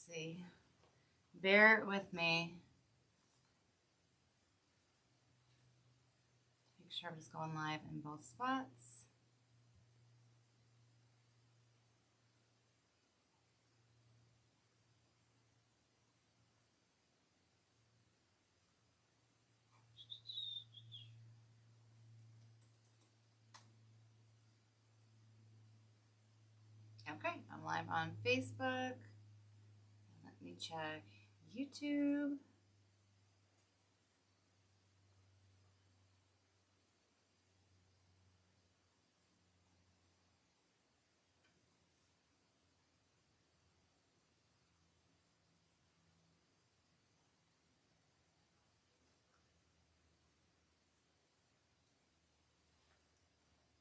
see. Bear with me. Make sure I'm just going live in both spots. Okay, I'm live on Facebook. Let me check YouTube.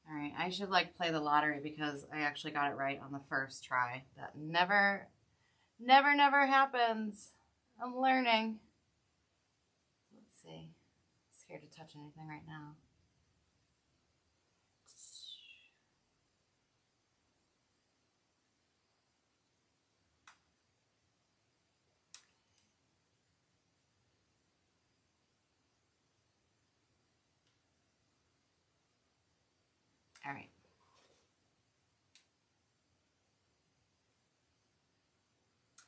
All right, I should like play the lottery because I actually got it right on the first try. That never happens. I'm learning. Let's see. Scared to touch anything right now. All right.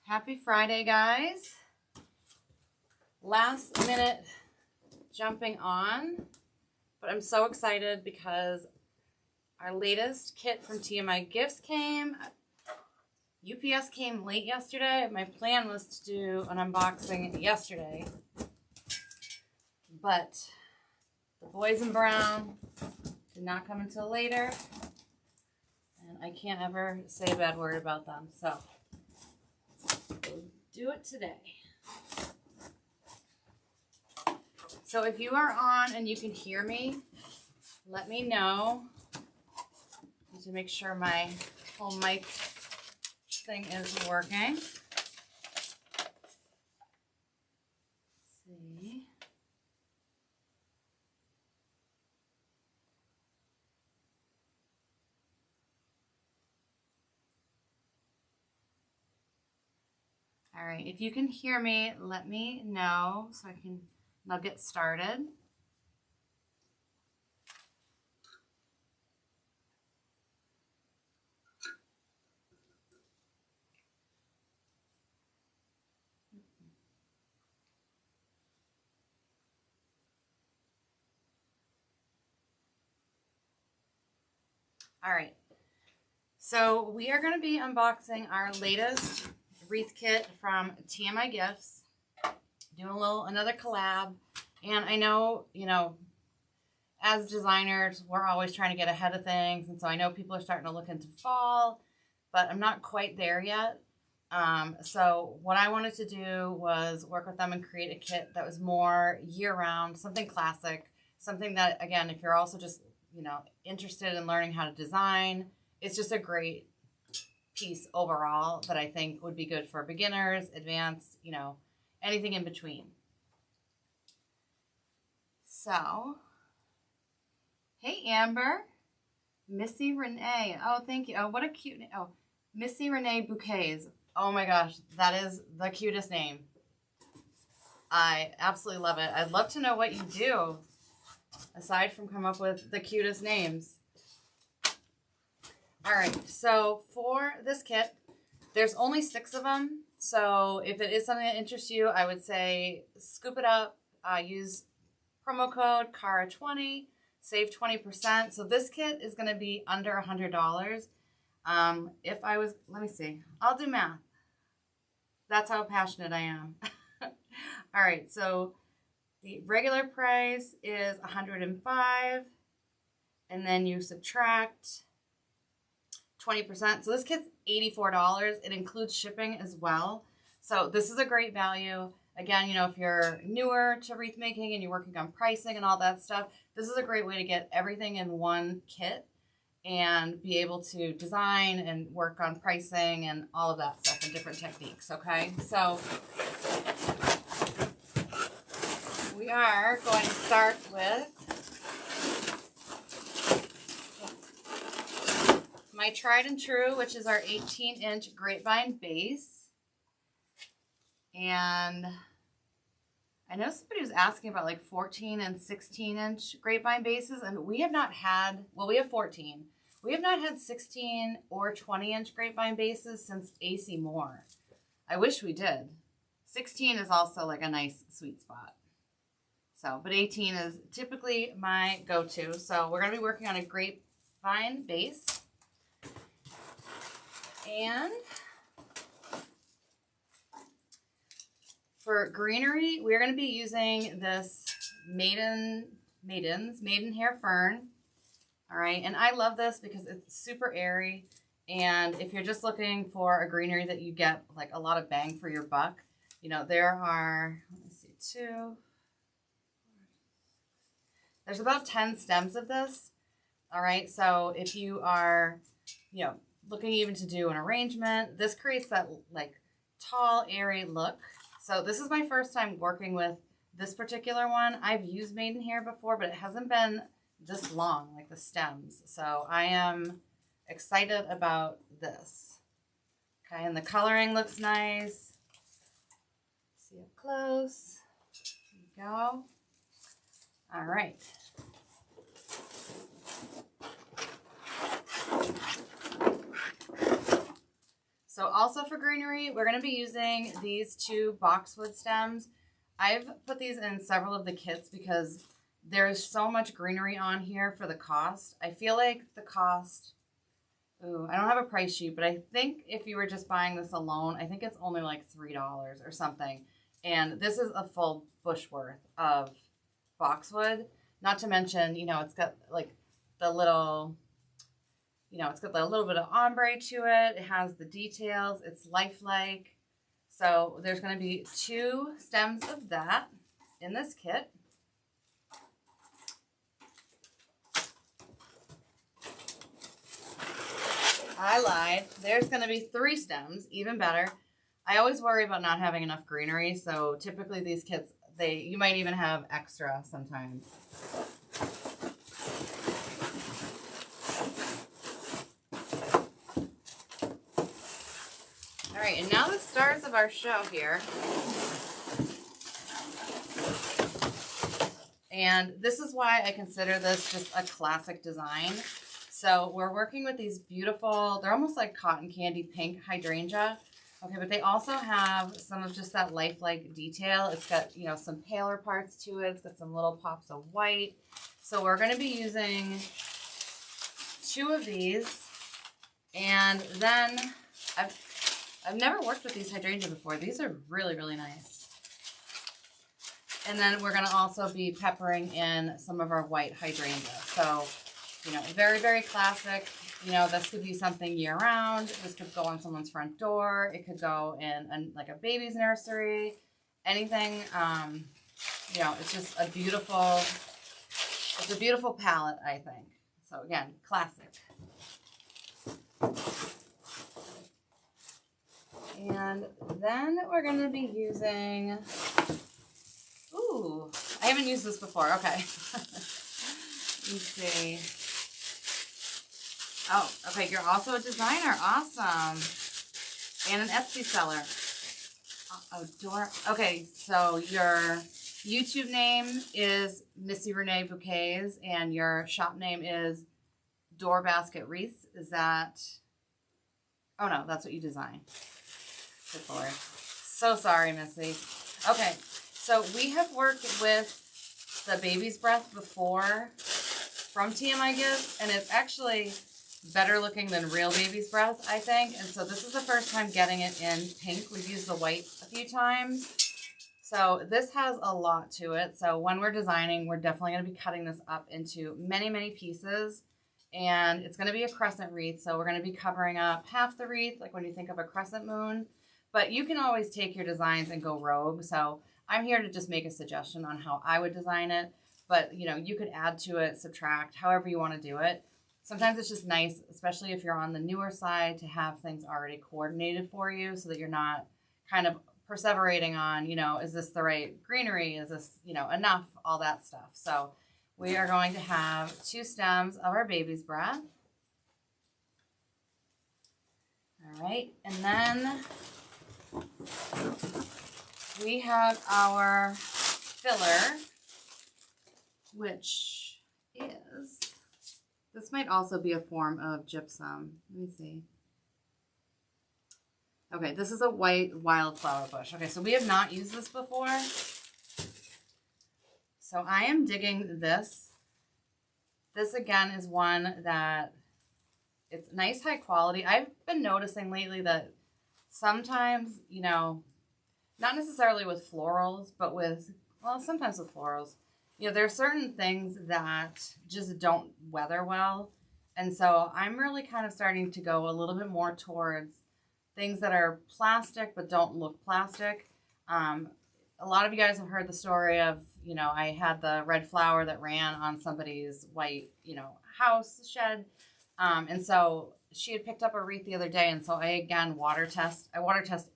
Happy Friday, guys. Last minute jumping on, but I'm so excited because our latest kit from TMI Gifts came. UPS came late yesterday. My plan was to do an unboxing yesterday, but the boys in brown did not come until later, and I can't ever say a bad word about them, so we'll do it today. So if you are on and you can hear me, let me know. I need to make sure my whole mic thing is working. Let's see. All right, if you can hear me, let me know so I'll get started. All right, so we are going to be unboxing our latest wreath kit from TMI Gifts. Doing another collab, and I know, as designers, we're always trying to get ahead of things, and so I know people are starting to look into fall, but I'm not quite there yet. So what I wanted to do was work with them and create a kit that was more year-round, something classic, something that, again, if you're also just, interested in learning how to design, it's just a great piece overall that I think would be good for beginners, advanced, anything in between. So, hey Amber, Missy Renee. Oh, thank you. Oh, what a cute name. Oh, Missy Renee Bouquets. Oh my gosh, that is the cutest name. I absolutely love it. I'd love to know what you do aside from come up with the cutest names. All right, so for this kit, there's only 6 of them. So if it is something that interests you, I would say scoop it up, use promo code KARA20, save 20%. So this kit is going to be under $100. If I was, let me see, I'll do math. That's how passionate I am. All right, so the regular price is $105, and then you subtract 20%. So this kit's $84. It includes shipping as well. So this is a great value. Again, if you're newer to wreath making and you're working on pricing and all that stuff, this is a great way to get everything in one kit and be able to design and work on pricing and all of that stuff and different techniques, okay? So we are going to start with my tried and true, which is our 18-inch grapevine base. And I know somebody was asking about like 14 and 16-inch grapevine bases, and we have not had, well, we have 14. We have not had 16 or 20-inch grapevine bases since AC Moore. I wish we did. 16 is also like a nice sweet spot. So, but 18 is typically my go-to. So we're going to be working on a grapevine base. And for greenery, we're going to be using this maidenhair fern. All right, and I love this because it's super airy. And if you're just looking for a greenery that you get like a lot of bang for your buck, you know, there are, let me see, there's about 10 stems of this. All right, so if you are, you know, looking even to do an arrangement, this creates that like tall, airy look. So this is my first time working with this particular one. I've used maidenhair before, but it hasn't been this long, like the stems. So I am excited about this. Okay, and the coloring looks nice. See up close. There you go. All right. So also for greenery, we're going to be using these two boxwood stems. I've put these in several of the kits because there's so much greenery on here for the cost. I feel like the cost, ooh, I don't have a price sheet, but I think if you were just buying this alone, I think it's only like $3 or something. And this is a full bush worth of boxwood. Not to mention, you know, it's got like the little, you know, it's got a little bit of ombre to it. It has the details. It's lifelike. So there's going to be 2 stems of that in this kit. I lied. There's going to be 3 stems, even better. I always worry about not having enough greenery. So typically these kits, you might even have extra sometimes. All right, and now the stars of our show here. And this is why I consider this just a classic design. So we're working with these beautiful, they're almost like cotton candy pink hydrangea. Okay, but they also have some of just that lifelike detail. It's got, you know, some paler parts to it. It's got some little pops of white. So we're going to be using 2 of these. And then I've never worked with these hydrangeas before. These are really, really nice. And then we're going to also be peppering in some of our white hydrangeas. So, you know, very, very classic. You know, this could be something year-round. This could go on someone's front door. It could go in like a baby's nursery. Anything, you know, it's just a beautiful palette, I think. So, again, classic. And then we're going to be using, ooh, I haven't used this before. Okay. Let me see. Oh, okay, you're also a designer. Awesome. And an Etsy seller. Oh, okay, so your YouTube name is Missy Renee Bouquets, and your shop name is Door Basket Wreath. Is that, oh no, that's what you design. Good Lord. So sorry, Missy. Okay, so we have worked with the Baby's Breath before from TMI Gifts, and it's actually better looking than real Baby's Breath, I think. And so this is the first time getting it in pink. We've used the white a few times. So this has a lot to it. So when we're designing, we're definitely going to be cutting this up into many, many pieces. And it's going to be a crescent wreath. So we're going to be covering up half the wreath, like when you think of a crescent moon. But you can always take your designs and go rogue. So I'm here to just make a suggestion on how I would design it. But, you know, you could add to it, subtract, however you want to do it. Sometimes it's just nice, especially if you're on the newer side, to have things already coordinated for you so that you're not kind of perseverating on, you know, is this the right greenery? Is this, you know, enough? All that stuff. So we are going to have 2 stems of our Baby's Breath. All right. And then we have our filler, which is, this might also be a form of gypsum. Let me see. Okay, this is a white wildflower bush. Okay, so we have not used this before. So I am digging this. This again is one that it's nice, high quality. I've been noticing lately that sometimes, you know, not necessarily with florals, but with, well, sometimes with florals, you know, there are certain things that just don't weather well. And so I'm really kind of starting to go a little bit more towards things that are plastic but don't look plastic. A lot of you guys have heard the story of, you know, I had the red flower that ran on somebody's white, you know, house shed. And so she had picked up a wreath the other day. And so I, again, water test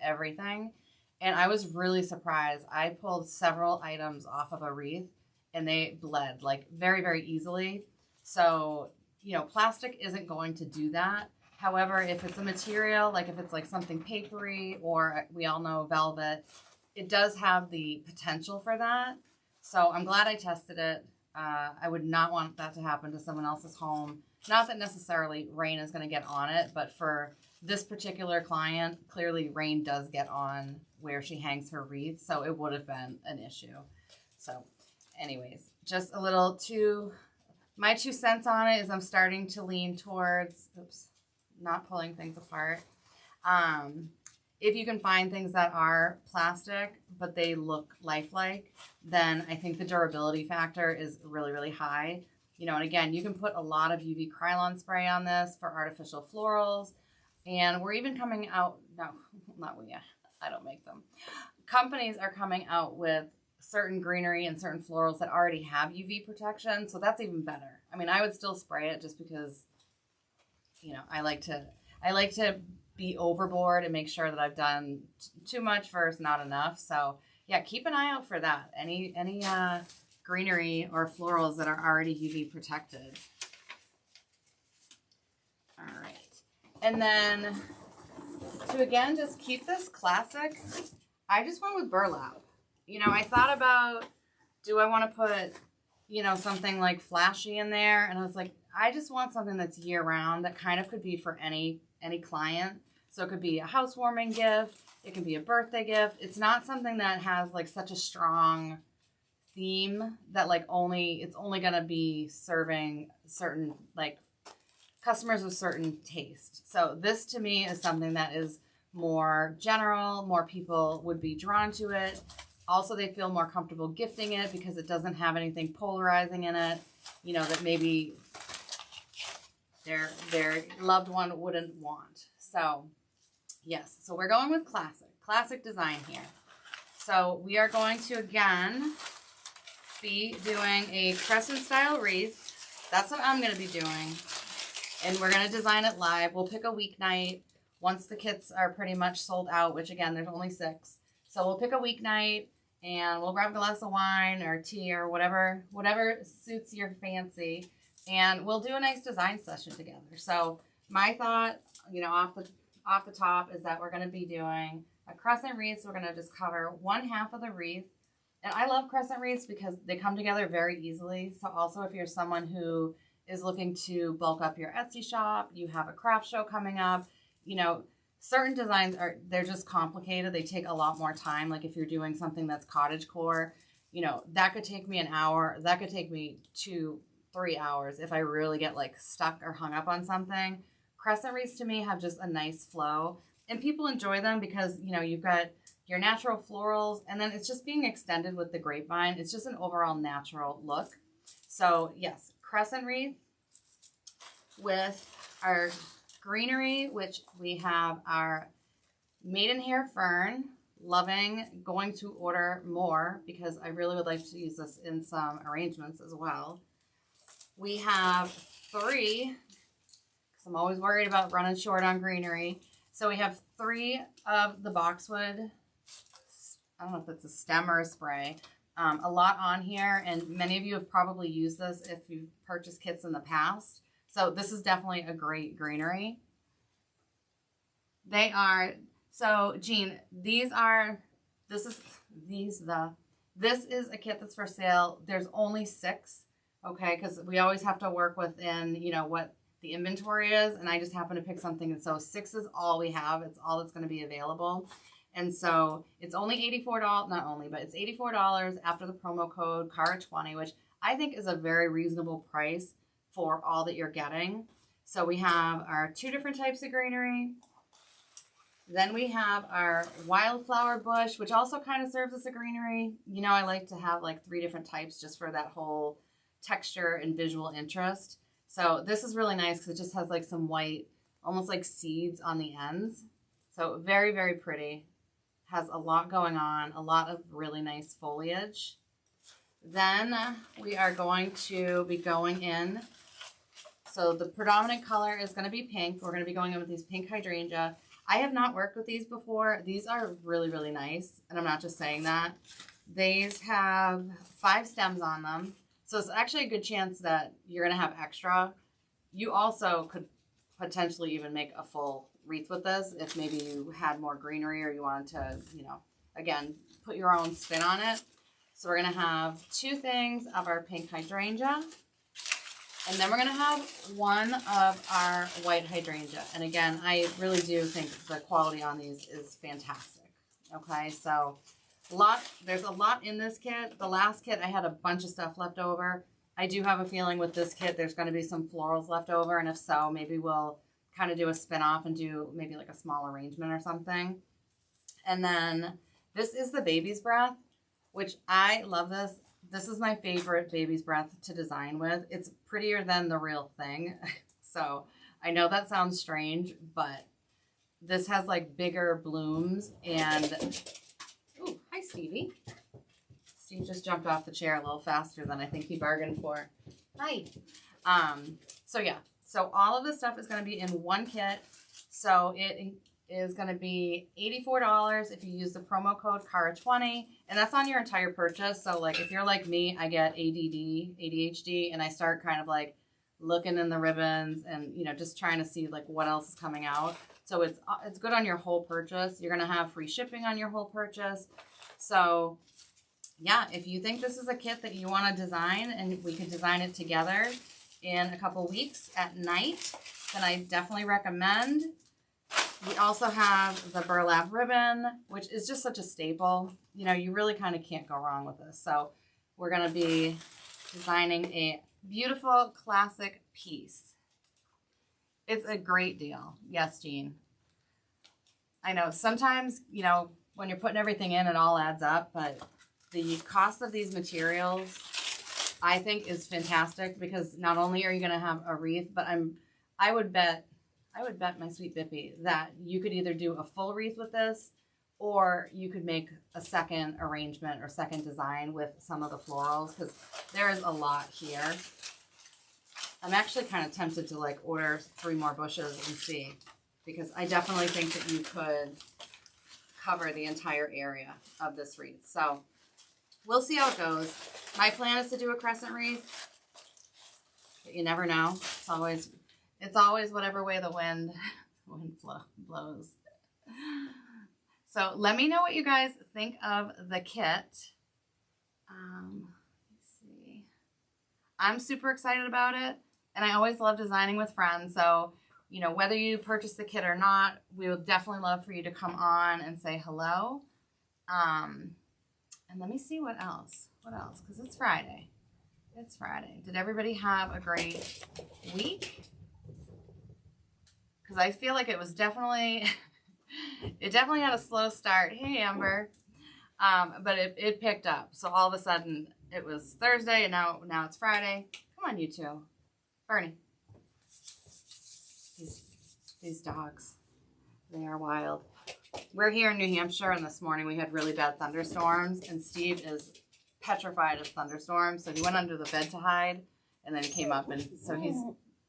everything. And I was really surprised. I pulled several items off of a wreath and they bled like very, very easily. So, you know, plastic isn't going to do that. However, if it's a material, like if it's like something papery or we all know velvet, it does have the potential for that. So I'm glad I tested it. I would not want that to happen to someone else's home. Not that necessarily rain is going to get on it, but for this particular client, clearly rain does get on where she hangs her wreath. So it would have been an issue. So anyways, just a little my 2 cents on it is I'm starting to lean towards, not pulling things apart. If you can find things that are plastic, but they look lifelike, then I think the durability factor is really, really high. You know, and again, you can put a lot of UV Krylon spray on this for artificial florals. And we're even coming out, no, not we, I don't make them. Companies are coming out with certain greenery and certain florals that already have UV protection. So that's even better. I mean, I would still spray it just because, you know, I like to be overboard and make sure that I've done too much versus not enough. So yeah, keep an eye out for that. Any greenery or florals that are already UV protected. All right. And then to again, just keep this classic, I just went with burlap. You know, I thought about, do I want to put, you know, something like flashy in there? And I was like, I just want something that's year round that kind of could be for any client. So it could be a housewarming gift. It can be a birthday gift. It's not something that has like such a strong theme that like it's only going to be serving certain like customers with certain taste. So this to me is something that is more general, more people would be drawn to it. Also, they feel more comfortable gifting it because it doesn't have anything polarizing in it, you know, that maybe their loved one wouldn't want. So yes, so we're going with classic design here. So we are going to again be doing a crescent style wreath. That's what I'm going to be doing. And we're going to design it live. We'll pick a weeknight once the kits are pretty much sold out, which again, there's only 6. So we'll pick a weeknight and we'll grab a glass of wine or tea or whatever suits your fancy. And we'll do a nice design session together. So my thought, you know, off the top is that we're going to be doing a crescent wreath. So we're going to just cover 1/2 of the wreath. And I love crescent wreaths because they come together very easily. So also if you're someone who is looking to bulk up your Etsy shop, you have a craft show coming up, you know, certain designs they're just complicated. They take a lot more time. Like if you're doing something that's cottagecore, you know, that could take me an hour. That could take me 2-3 hours if I really get like stuck or hung up on something. Crescent wreaths to me have just a nice flow and people enjoy them because, you know, you've got your natural florals and then it's just being extended with the grapevine. It's just an overall natural look. So yes, crescent wreath with our greenery, which we have our maidenhair fern. Loving, going to order more because I really would like to use this in some arrangements as well. We have 3, because I'm always worried about running short on greenery. So we have 3 of the boxwood. I don't know if it's a stem or a spray. A lot on here, and many of you have probably used this if you've purchased kits in the past. So this is definitely a great greenery. They are, so Jean, these are This is this is a kit that's for sale. There's only 6, okay? Because we always have to work within, you know, what the inventory is, and I just happen to pick something, and so 6 is all we have. It's all that's going to be available. And so it's only $84, not only, but it's $84 after the promo code CARA20, which I think is a very reasonable price for all that you're getting. So we have our 2 different types of greenery. Then we have our wildflower bush, which also kind of serves as a greenery. You know, I like to have like 3 different types just for that whole texture and visual interest. So this is really nice because it just has like some white, almost like seeds on the ends. So very, very pretty. Has a lot going on, a lot of really nice foliage. Then we are going to be going in. So the predominant color is going to be pink. We're going to be going in with these pink hydrangea. I have not worked with these before. These are really, really nice. And I'm not just saying that. These have 5 stems on them. So it's actually a good chance that you're going to have extra. You also could potentially even make a full wreath with this if maybe you had more greenery or you wanted to, you know, again, put your own spin on it. So we're going to have 2 things of our pink hydrangea. And then we're going to have 1 of our white hydrangea. And again, I really do think the quality on these is fantastic. Okay, so there's a lot in this kit. The last kit, I had a bunch of stuff left over. I do have a feeling with this kit, there's going to be some florals left over. And if so, maybe we'll kind of do a spin-off and do maybe like a small arrangement or something. And then this is the baby's breath, which I love this. This is my favorite baby's breath to design with. It's prettier than the real thing. So I know that sounds strange, but this has like bigger blooms and, ooh, hi Stevie. Steve just jumped off the chair a little faster than I think he bargained for. Hi. So yeah, so all of this stuff is going to be in 1 kit. So it is going to be $84 if you use the promo code CARA20, and that's on your entire purchase. So like if you're like me, I get ADHD, and I start kind of like looking in the ribbons and, you know, just trying to see like what else is coming out. So it's good on your whole purchase. You're going to have free shipping on your whole purchase. So yeah, if you think this is a kit that you want to design and we could design it together in a couple weeks at night, then I definitely recommend. We also have the burlap ribbon, which is just such a staple. You know, you really kind of can't go wrong with this. So we're going to be designing a beautiful classic piece. It's a great deal. Yes, Jean. I know sometimes, you know, when you're putting everything in, it all adds up, but the cost of these materials, I think, is fantastic because not only are you going to have a wreath, but I would bet my sweet Bippy that you could either do a full wreath with this or you could make a second arrangement or second design with some of the florals because there is a lot here. I'm actually kind of tempted to like order 3 more bushes and see because I definitely think that you could cover the entire area of this wreath. So we'll see how it goes. My plan is to do a crescent wreath, but you never know. It's always whatever way the wind blows. So let me know what you guys think of the kit. Let's see. I'm super excited about it, and I always love designing with friends. So, you know, whether you purchase the kit or not, we would definitely love for you to come on and say hello. And let me see what else. What else? Because it's Friday. It's Friday. Did everybody have a great week? Because I feel like it was definitely, it definitely had a slow start. Hey, Amber. But it picked up. So all of a sudden it was Thursday and now it's Friday. Come on, you two. Bernie. These dogs, they are wild. We're here in New Hampshire, and this morning we had really bad thunderstorms, and Steve is petrified of thunderstorms, so he went under the bed to hide, and then he came up, and so he's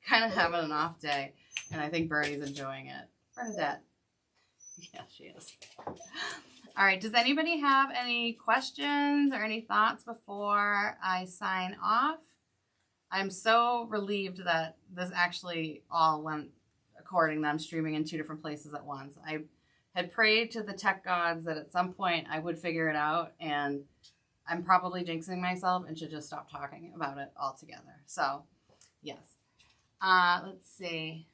kind of having an off day, and I think Bernie's enjoying it. Bernadette. Yeah, she is. All right, does anybody have any questions or any thoughts before I sign off? I'm so relieved that this actually all went according to them streaming in 2 different places at once. I had prayed to the tech gods that at some point I would figure it out, and I'm probably jinxing myself and should just stop talking about it altogether. So, yes. Let's see.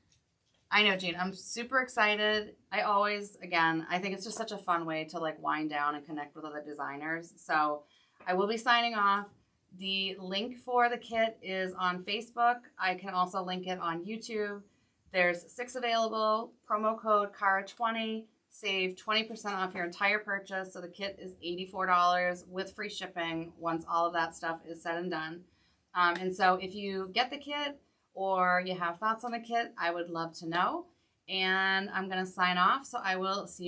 I know, Jean, I'm super excited. I think it's just such a fun way to like wind down and connect with other designers. So I will be signing off. The link for the kit is on Facebook. I can also link it on YouTube. There's 6 available. Promo code KARA20. Save 20% off your entire purchase. So the kit is $84 with free shipping once all of that stuff is said and done. And so if you get the kit or you have thoughts on the kit, I would love to know. And I'm going to sign off. So I will see you guys.